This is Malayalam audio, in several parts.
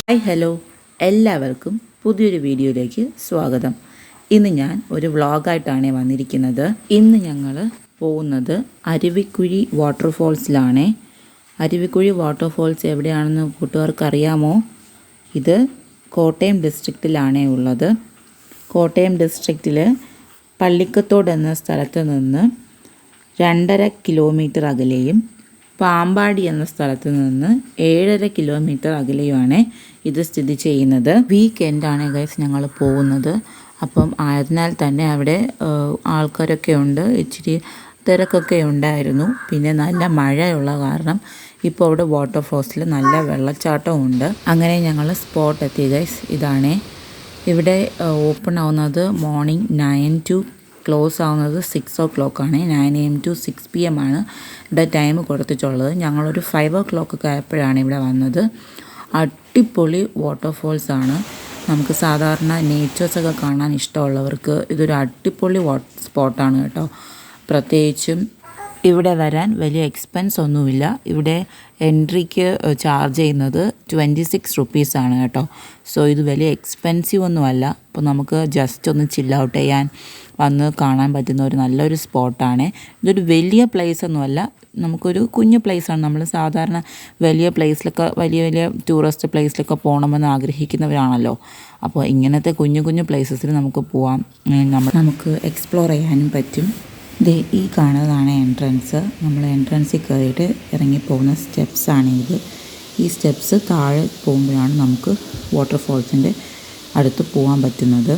ഹായ് ഹലോ എല്ലാവർക്കും പുതിയൊരു വീഡിയോയിലേക്ക് സ്വാഗതം. ഇന്ന് ഞാൻ ഒരു വ്ളോഗായിട്ടാണ് വന്നിരിക്കുന്നത്. ഇന്ന് ഞങ്ങൾ പോകുന്നത് അരുവിക്കുഴി വാട്ടർഫോൾസിലാണ്. അരുവിക്കുഴി വാട്ടർഫോൾസ് എവിടെയാണെന്ന് കൂട്ടുകാർക്ക് അറിയാമോ? ഇത് കോട്ടയം ഡിസ്ട്രിക്റ്റിലാണ് ഉള്ളത്. കോട്ടയം ഡിസ്ട്രിക്റ്റിൽ പള്ളിക്കത്തോട് എന്ന സ്ഥലത്ത് നിന്ന് 2.5 കിലോമീറ്റർ അകലെയും പാമ്പാടി എന്ന സ്ഥലത്ത് നിന്ന് 7.5 കിലോമീറ്റർ അകലെയുമാണ് ഇത് സ്ഥിതി ചെയ്യുന്നത്. വീക്കെൻഡാണ് ഗൈസ് ഞങ്ങൾ പോകുന്നത്. അപ്പം ആയതിനാൽ തന്നെ അവിടെ ആൾക്കാരൊക്കെ ഉണ്ട്, ഇച്ചിരി തിരക്കൊക്കെ ഉണ്ടായിരുന്നു. പിന്നെ നല്ല മഴയുള്ള കാരണം ഇപ്പോൾ അവിടെ വാട്ടർഫോൾസിൽ നല്ല വെള്ളച്ചാട്ടവും ഉണ്ട്. അങ്ങനെ ഞങ്ങൾ സ്പോട്ട് എത്തി ഗൈസ്. ഇതാണ് ഇവിടെ ഓപ്പൺ ആവുന്നത് മോർണിംഗ് 9 to ക്ലോസ് ആവുന്നത് 6 o'clock ആണ്. 9 AM to 6 PM ആണ് ഇവിടെ ടൈം കൊടുത്തിട്ടുള്ളത്. ഞങ്ങളൊരു 5 o'clock ഒക്കെ ആയപ്പോഴാണ് ഇവിടെ വന്നത്. അടിപൊളി വാട്ടർഫോൾസ് ആണ്. നമുക്ക് സാധാരണ നേച്ചേഴ്സൊക്കെ കാണാൻ ഇഷ്ടമുള്ളവർക്ക് ഇതൊരു അടിപൊളി സ്പോട്ടാണ് കേട്ടോ. പ്രത്യേകിച്ചും ഇവിടെ വരാൻ വലിയ എക്സ്പെൻസ് ഒന്നുമില്ല. ഇവിടെ എൻട്രിക്ക് ചാർജ് ചെയ്യുന്നത് 26 റുപ്പീസാണ് കേട്ടോ. സോ ഇത് വലിയ എക്സ്പെൻസീവ് ഒന്നുമല്ല. അപ്പോൾ നമുക്ക് ജസ്റ്റ് ഒന്ന് ചിൽ ഔട്ട് ചെയ്യാൻ വന്ന് കാണാൻ പറ്റുന്ന ഒരു നല്ലൊരു സ്പോട്ടാണ്. ഇതൊരു വലിയ പ്ലേസ് ഒന്നുമല്ല, നമുക്കൊരു കുഞ്ഞു പ്ലേസാണ്. നമ്മൾ സാധാരണ വലിയ പ്ലേസിലൊക്കെ വലിയ ടൂറിസ്റ്റ് പ്ലേസിലൊക്കെ പോകണമെന്ന് ആഗ്രഹിക്കുന്നവരാണല്ലോ. അപ്പോൾ ഇങ്ങനത്തെ കുഞ്ഞു കുഞ്ഞു പ്ലേസസിൽ നമുക്ക് പോവാം, നമുക്ക് എക്സ്പ്ലോർ ചെയ്യാനും പറ്റും. ഈ കാണുന്നതാണ് എൻട്രൻസ്. നമ്മൾ എൻട്രൻസിൽ കയറിയിട്ട് ഇറങ്ങിപ്പോകുന്ന സ്റ്റെപ്സാണ് ഇത്. ഈ സ്റ്റെപ്സ് താഴെ പോകുമ്പോഴാണ് നമുക്ക് വാട്ടർഫോൾസിൻ്റെ അടുത്ത് പോകാൻ പറ്റുന്നത്.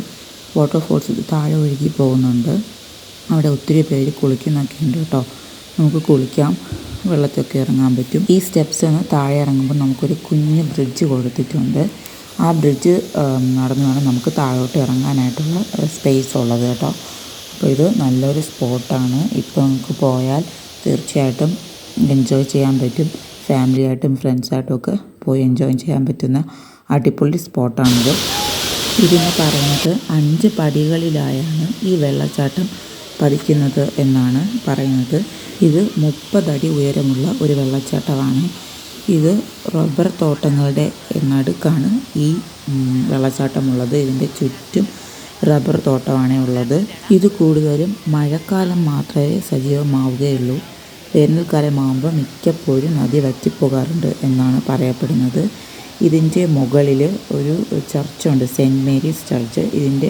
വാട്ടർഫോൾസ് താഴെ ഒഴുകി പോകുന്നുണ്ട്. അവിടെ ഒത്തിരി പേര് കുളിക്കുന്നൊക്കെ ഉണ്ട് കേട്ടോ. നമുക്ക് കുളിക്കാം, വെള്ളത്തൊക്കെ ഇറങ്ങാൻ പറ്റും. ഈ സ്റ്റെപ്സ് ഒന്ന് താഴെ ഇറങ്ങുമ്പോൾ നമുക്കൊരു കുഞ്ഞ് ബ്രിഡ്ജ് കൊടുത്തിട്ടുണ്ട്. ആ ബ്രിഡ്ജ് നടന്നു വേണം നമുക്ക് താഴോട്ട് ഇറങ്ങാനായിട്ടുള്ള സ്പേസ് ഉള്ളത് കേട്ടോ. അപ്പോൾ ഇത് നല്ലൊരു സ്പോട്ടാണ്. ഇപ്പോൾ നമുക്ക് പോയാൽ തീർച്ചയായിട്ടും എൻജോയ് ചെയ്യാൻ പറ്റും. ഫാമിലിയായിട്ടും ഫ്രണ്ട്സായിട്ടും ഒക്കെ പോയി എൻജോയ് ചെയ്യാൻ പറ്റുന്ന അടിപൊളി സ്പോട്ടാണിത്. ഇതിന് പറയുന്നത് 5 പടികളിലായാണ് ഈ വെള്ളച്ചാട്ടം പതിക്കുന്നത് എന്നാണ് പറയുന്നത്. ഇത് 30 അടി ഉയരമുള്ള ഒരു വെള്ളച്ചാട്ടമാണ്. ഇത് റബ്ബർ തോട്ടങ്ങളുടെ നടുക്കാണ് ഈ വെള്ളച്ചാട്ടമുള്ളത്. ഇതിൻ്റെ ചുറ്റും റബ്ബർ തോട്ടമാണ് ഉള്ളത്. ഇത് കൂടുതലും മഴക്കാലം മാത്രമേ സജീവമാവുകയുള്ളൂ. വേനൽക്കാലമാകുമ്പോൾ മിക്കപ്പോഴും നദി വറ്റിപ്പോകാറുണ്ട് എന്നാണ് പറയപ്പെടുന്നത്. ഇതിൻ്റെ മുകളിൽ ഒരു ചർച്ചുണ്ട്, സെൻറ്റ് മേരീസ് ചർച്ച്. ഇതിൻ്റെ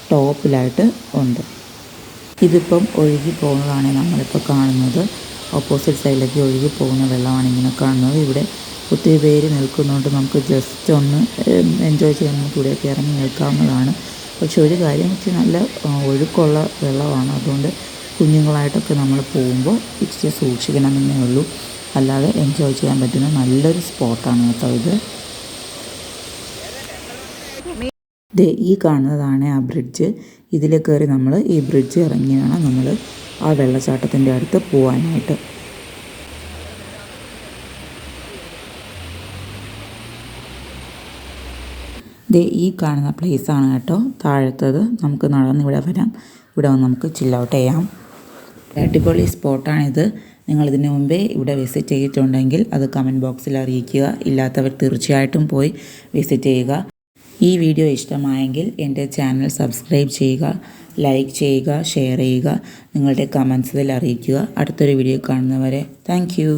ടോപ്പിലായിട്ട് ഉണ്ട്. ഇതിപ്പം ഒഴുകി പോകുന്നതാണ് നമ്മളിപ്പോൾ കാണുന്നത്. ഓപ്പോസിറ്റ് സൈഡിലേക്ക് ഒഴുകി പോകുന്ന വെള്ളമാണ് ഇങ്ങനെ കാണുന്നത്. ഇവിടെ ഒത്തിരി പേര് നിൽക്കുന്നുണ്ട്. നമുക്ക് ജസ്റ്റ് ഒന്ന് എൻജോയ് ചെയ്യാൻ നമുക്ക് ഇവിടെയൊക്കെ ഇറങ്ങി നിൽക്കാവുന്നതാണ്. പക്ഷെ ഒരു കാര്യം വെച്ചാൽ നല്ല ഒഴുക്കുള്ള വെള്ളമാണ്. അതുകൊണ്ട് കുഞ്ഞുങ്ങളായിട്ടൊക്കെ നമ്മൾ പോകുമ്പോൾ ഇച്ചിരി സൂക്ഷിക്കണമെന്നേ ഉള്ളൂ. അല്ലാതെ എൻജോയ് ചെയ്യാൻ പറ്റുന്ന നല്ലൊരു സ്പോട്ടാണ് കേട്ടോ ഇത്. ഈ കാണുന്നതാണ് ആ ബ്രിഡ്ജ്. ഇതിൽ കയറി നമ്മൾ ഈ ബ്രിഡ്ജ് ഇറങ്ങി വേണം നമ്മൾ ആ വെള്ളച്ചാട്ടത്തിൻ്റെ അടുത്ത് പോകാനായിട്ട്. ഈ കാണുന്ന പ്ലേസാണ് കേട്ടോ താഴത്തത്. നമുക്ക് നടന്ന് ഇവിടെ വരാം. ഇവിടെ വന്ന് നമുക്ക് ചിൽ ഔട്ട് ചെയ്യാം. അടിപൊളി സ്പോട്ടാണിത്. നിങ്ങളിതിന് മുമ്പേ ഇവിടെ വിസിറ്റ് ചെയ്തിട്ടുണ്ടെങ്കിൽ അത് കമൻറ്റ് ബോക്സിൽ അറിയിക്കുക. ഇല്ലാത്തവർ തീർച്ചയായിട്ടും പോയി വിസിറ്റ് ചെയ്യുക. ഈ വീഡിയോ ഇഷ്ടമായെങ്കിൽ എൻ്റെ ചാനൽ സബ്സ്ക്രൈബ് ചെയ്യുക, ലൈക്ക് ചെയ്യുക, ഷെയർ ചെയ്യുക, നിങ്ങളുടെ കമൻസിൽ അറിയിക്കുക. അടുത്തൊരു വീഡിയോ കാണുന്നവരെ താങ്ക് യു.